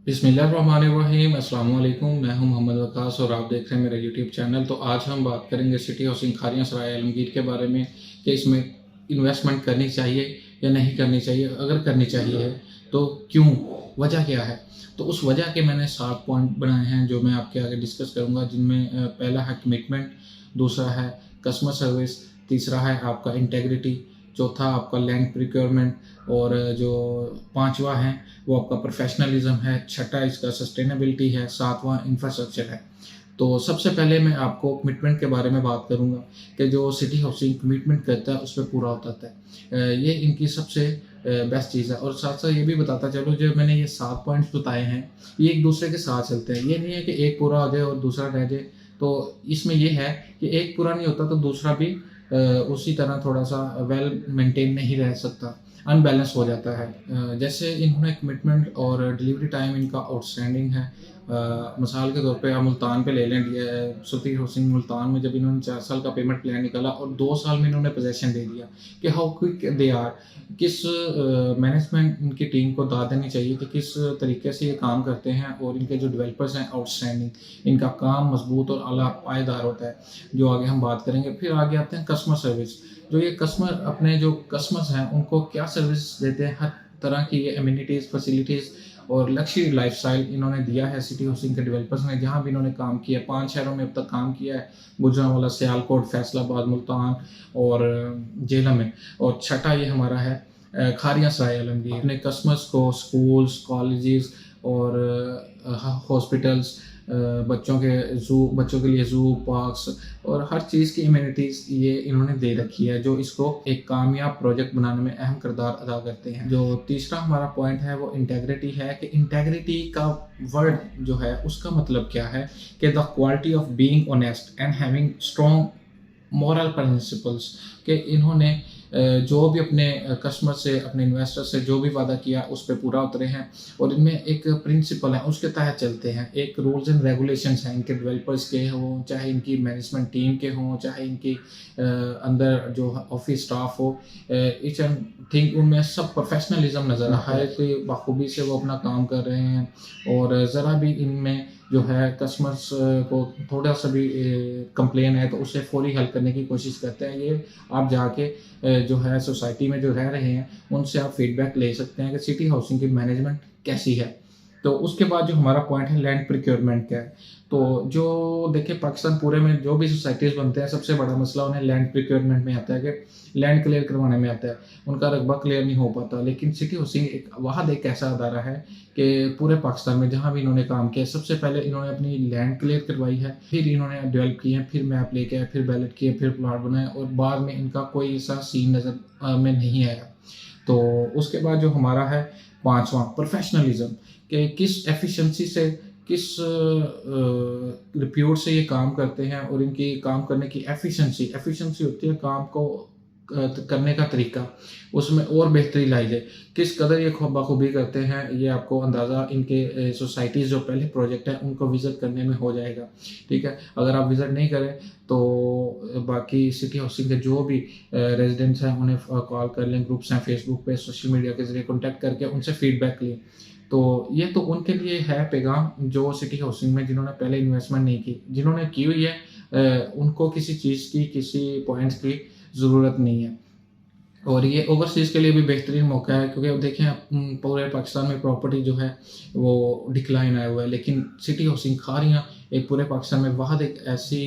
बिस्मिल्लाहिर्रहमानिर्रहीम, अस्सलाम वालेकुम। मैं हूं मोहम्मद वकास और आप देख रहे हैं मेरा यूट्यूब चैनल। तो आज हम बात करेंगे सिटी हाउसिंग खारियां सराय आलमगीर के बारे में कि इसमें इन्वेस्टमेंट करनी चाहिए या नहीं करनी चाहिए। अगर करनी चाहिए तो क्यों, वजह क्या है। तो उस वजह के मैंने 7 पॉइंट बनाए हैं जो मैं आपके आगे डिस्कस करूंगा, जिनमें पहला है कमिटमेंट, दूसरा है कस्टमर सर्विस, तीसरा है आपका इंटेग्रिटी, चौथा आपका लैंड प्रिक्योरमेंट, और जो पांचवा है वो आपका प्रोफेशनलिज्म है, छठा इसका सस्टेनेबिलिटी है, सातवां इंफ्रास्ट्रक्चर है। तो सबसे पहले मैं आपको कमिटमेंट के बारे में बात करूंगा कि जो सिटी हाउसिंग कमिटमेंट करता है उस पर पूरा उतरता है। ये इनकी सबसे बेस्ट चीज़ है। और साथ साथ ये भी बताता चलो, जो मैंने ये 7 पॉइंट्स बताए हैं ये एक दूसरे के साथ चलते हैं। ये नहीं है कि एक पूरा हो जाए और दूसरा रह जाए। तो इसमें यह है कि एक पूरा नहीं होता तो दूसरा भी उसी तरह थोड़ा सा वेल मेंटेन नहीं रह सकता, अनबैलेंस हो जाता है। जैसे इन्होंने कमिटमेंट और डिलीवरी टाइम इनका आउटस्टैंडिंग है। मिसाल के तौर पे आप मुल्तान पे ले लें। सिटी हाउसिंग मुल्तान में जब इन्होंने 4 साल का पेमेंट प्लान निकाला और 2 साल में इन्होंने पोजेसन दे दिया कि हाउ क्विक दे आर। किस मैनेजमेंट इनकी टीम को दाद देनी चाहिए कि किस तरीके से ये काम करते हैं, और इनके जो डेवलपर्स हैं आउटस्टैंडिंग, इनका काम मजबूत और आला पायदार होता है, जो आगे हम बात करेंगे। फिर आगे आते हैं कस्टमर सर्विस। जो ये कस्टमर अपने जो कस्टमर्स हैं उनको क्या सर्विस देते हैं, हर तरह की ये एमिनिटीज़, फैसिलिटीज़ और लग्जरी लाइफस्टाइल इन्होंने दिया है सिटी हाउसिंग के डेवलपर्स ने, जहाँ भी इन्होंने काम किया। 5 शहरों में अब तक काम किया है, गुजरांवाला, सियालकोट, फैसलाबाद, मुल्तान और जेहलम में। और छठा ये हमारा है खारियां सराय आलमगीर। अपने कस्टमर्स को स्कूल्स, कॉलेजेस और हॉस्पिटल्स, बच्चों के लिए ज़ू, पार्क्स और हर चीज़ की इम्यूनिटीज़ ये इन्होंने दे रखी है, जो इसको एक कामयाब प्रोजेक्ट बनाने में अहम किरदार अदा करते हैं। जो तीसरा हमारा पॉइंट है वो इंटेग्रिटी है कि इंटेग्रिटी का वर्ड जो है उसका मतलब क्या है कि the quality of being honest and having strong moral principles. कि इन्होंने जो भी अपने कस्टमर से, अपने इन्वेस्टर से जो भी वादा किया उस पर पूरा उतरे हैं, और इनमें एक प्रिंसिपल है उसके तहत चलते हैं। एक रूल्स एंड रेगुलेशंस हैं, इनके डेवलपर्स के हों, चाहे इनकी मैनेजमेंट टीम के हों, चाहे इनकी अंदर जो ऑफिस स्टाफ हो, ईच एंड थिंग उनमें सब प्रोफेशनलिज्म नज़र आ रहा है कि बखूबी से वो अपना काम कर रहे हैं। और ज़रा भी इनमें जो है कस्टमर्स को थोड़ा सा भी कंप्लेन है तो उसे फौरी हल करने की कोशिश करते हैं। ये आप जाके जो है सोसाइटी में जो रह रहे हैं उनसे आप फीडबैक ले सकते हैं कि सिटी हाउसिंग की मैनेजमेंट कैसी है। तो उसके बाद जो हमारा पॉइंट है लैंड प्रिक्योरमेंट का है। तो जो देखिए पाकिस्तान पूरे में जो भी सोसाइटीज़ बनते हैं सबसे बड़ा मसला उन्हें लैंड प्रिक्योरमेंट में आता है कि लैंड क्लियर करवाने में आता है, उनका रकबा क्लियर नहीं हो पाता। लेकिन सिटी हाउसिंग एक ऐसा अदारा है कि पूरे पाकिस्तान में जहाँ भी इन्होंने काम किया, सबसे पहले इन्होंने अपनी लैंड क्लियर करवाई है, फिर इन्होंने डेवलप किए हैं, फिर मैप लेके आए, फिर बैलेट किए, फिर प्लाट बनाए, और बाद में इनका कोई ऐसा सीन नज़र में नहीं आया। तो उसके बाद जो हमारा है पांचवा प्रोफेशनलिज्म, कि किस एफिशिएंसी से, किस रिप्यूट से ये काम करते हैं, और इनकी काम करने की एफिशिएंसी होती है काम को करने का तरीका, उसमें और बेहतरी लाई जाए। किस कदर ये बखूबी करते हैं ये आपको अंदाज़ा इनके सोसाइटीज़ जो पहले प्रोजेक्ट हैं उनको विज़िट करने में हो जाएगा। ठीक है, अगर आप विज़िट नहीं करें तो बाकी सिटी हाउसिंग के जो भी रेजिडेंट्स हैं उन्हें कॉल कर लें, ग्रुप्स हैं फेसबुक पे, सोशल मीडिया के ज़रिए कॉन्टैक्ट करके उनसे फीडबैक लें। तो ये तो उनके लिए है पैगाम जो सिटी हाउसिंग में जिन्होंने पहले इन्वेस्टमेंट नहीं की। जिन्होंने की हुई है उनको किसी चीज़ की, किसी पॉइंट्स की ज़रूरत नहीं है। और ये ओवरसीज़ के लिए भी बेहतरीन मौका है, क्योंकि अब देखें पूरे पाकिस्तान में प्रॉपर्टी जो है वो डिक्लाइन आया हुआ है, लेकिन सिटी हाउसिंग खारियां एक पूरे पाकिस्तान में वाहद एक ऐसी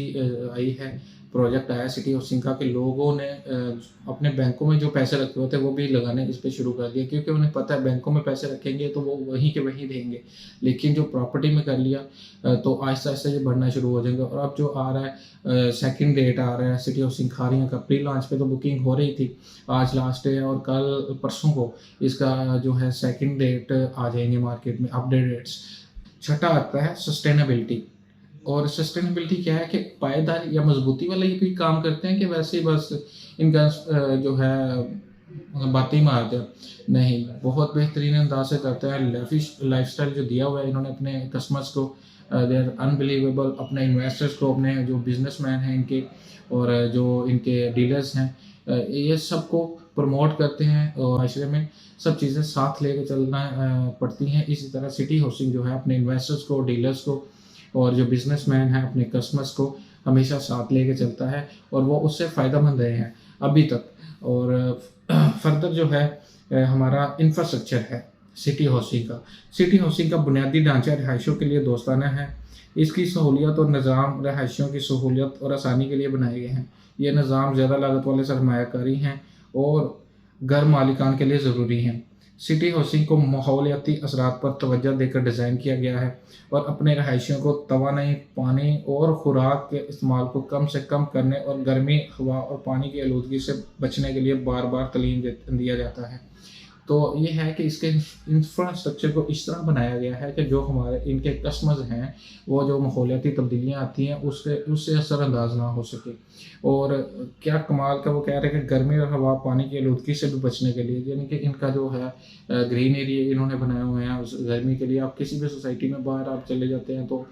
आई है, प्रोजेक्ट आया सिटी हाउसिंग का, कि लोगों ने अपने बैंकों में जो पैसे रखे होते हैं वो भी लगाने इस पे शुरू कर दिया, क्योंकि उन्हें पता है बैंकों में पैसे रखेंगे तो वो वहीं के वहीं देंगे। लेकिन जो प्रॉपर्टी में कर लिया तो आहिस्ता आहिस्ता ये बढ़ना शुरू हो जाएगा। और अब जो आ रहा है सेकंड डेट आ रहा है सिटी हाउसिंग खारियां का, प्री लॉन्च पे तो बुकिंग हो रही थी, आज लास्ट डे है, और कल परसों को इसका जो है सेकंड डेट आ जाएंगे मार्केट में, अपडेट डेट्स। छठा आता है सस्टेनेबिलिटी। और सस्टेनेबिलिटी क्या है कि पायदार या मजबूती वाला ये भी काम करते हैं कि वैसे ही बस इनका जो है बातें ही मारते हैं, नहीं, बहुत बेहतरीन अंदाज से करते हैं। लेविश लाइफस्टाइल जो दिया हुआ है इन्होंने अपने कस्टमर्स को, दे आर अनबिलीवेबल। अपने इन्वेस्टर्स को, अपने जो बिजनेसमैन हैं इनके, और जो इनके डीलर्स हैं, ये सबको प्रमोट करते हैं और माशरे में सब चीज़ें साथ लेके चलना पड़ती हैं। इसी तरह सिटी हाउसिंग जो है अपने इन्वेस्टर्स को, डीलर्स को और जो बिज़नेसमैन हैं अपने कस्टमर्स को हमेशा साथ लेके चलता है और वो उससे फ़ायदेमंद रहे हैं अभी तक। और फर्दर जो है हमारा इंफ्रास्ट्रक्चर है सिटी हाउसिंग का बुनियादी ढांचा रिहायशों के लिए दोस्ताना है। इसकी सहूलियत और निज़ाम रिहायशियों की सहूलियत और आसानी के लिए बनाए गए हैं। ये निज़ाम ज़्यादा लागत वाले सरमायाकारी हैं और घर मालिकान के लिए ज़रूरी हैं। सिटी हाउसिंग को माहौलियाती असरात पर तवज्जो देकर डिज़ाइन किया गया है और अपने रहायशियों को तवानाई, पानी और खुराक के इस्तेमाल को कम से कम करने और गर्मी, हवा और पानी की आलूदगी से बचने के लिए बार-बार तालीम दिया जाता है। तो ये है कि इसके इंफ्रास्ट्रक्चर को इस तरह बनाया गया है कि जो हमारे इनके कस्टमर्स हैं, वो जो माहौलियाती तब्दीलियाँ आती हैं उससे उससे असरअंदाज ना हो सके। और क्या कमाल का वो कह रहे हैं कि गर्मी और हवा, पानी की आलूदगी से भी बचने के लिए यानी कि इनका जो है ग्रीन एरिया इन्होंने बनाए हुए हैं उस गर्मी के लिए। आप किसी भी सोसाइटी में बाहर आप चले जाते हैं तो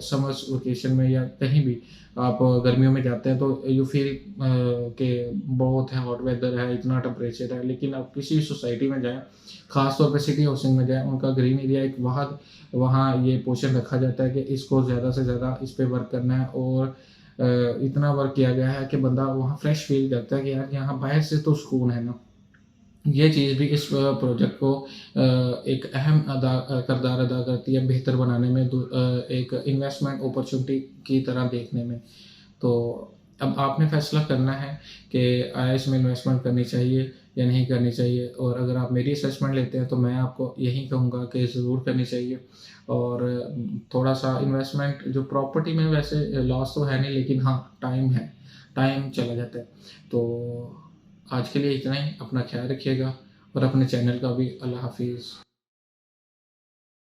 समर्स वेकेशन में या कहीं भी आप गर्मियों में जाते हैं तो यू फील कि बहुत है, हॉट वेदर है, इतना टेम्परेचर है। लेकिन आप किसी भी सोसाइटी में जाएँ, ख़ास तौर पे सिटी हाउसिंग में जाएँ, उनका ग्रीन एरिया एक वहाँ ये पोर्शन रखा जाता है कि इसको ज़्यादा से ज़्यादा इस पे वर्क करना है और इतना वर्क किया गया है कि बंदा वहाँ फ्रेश फील करता है कि यार यहाँ बाहर से तो सुकून है ना। ये चीज़ भी इस प्रोजेक्ट को एक अहम किरदार अदा करती है बेहतर बनाने में, एक इन्वेस्टमेंट अपॉर्चुनिटी की तरह देखने में। तो अब आपने फ़ैसला करना है कि आया इसमें इन्वेस्टमेंट करनी चाहिए या नहीं करनी चाहिए। और अगर आप मेरी असेसमेंट लेते हैं तो मैं आपको यही कहूँगा कि ज़रूर करनी चाहिए। और थोड़ा-सा इन्वेस्टमेंट जो प्रॉपर्टी में वैसे लॉस तो है नहीं, लेकिन हाँ, टाइम है, टाइम चला जाता है। तो आज के लिए इतना ही, अपना ख़्याल रखिएगा और अपने चैनल का भी। अल्लाह हाफ़िज़।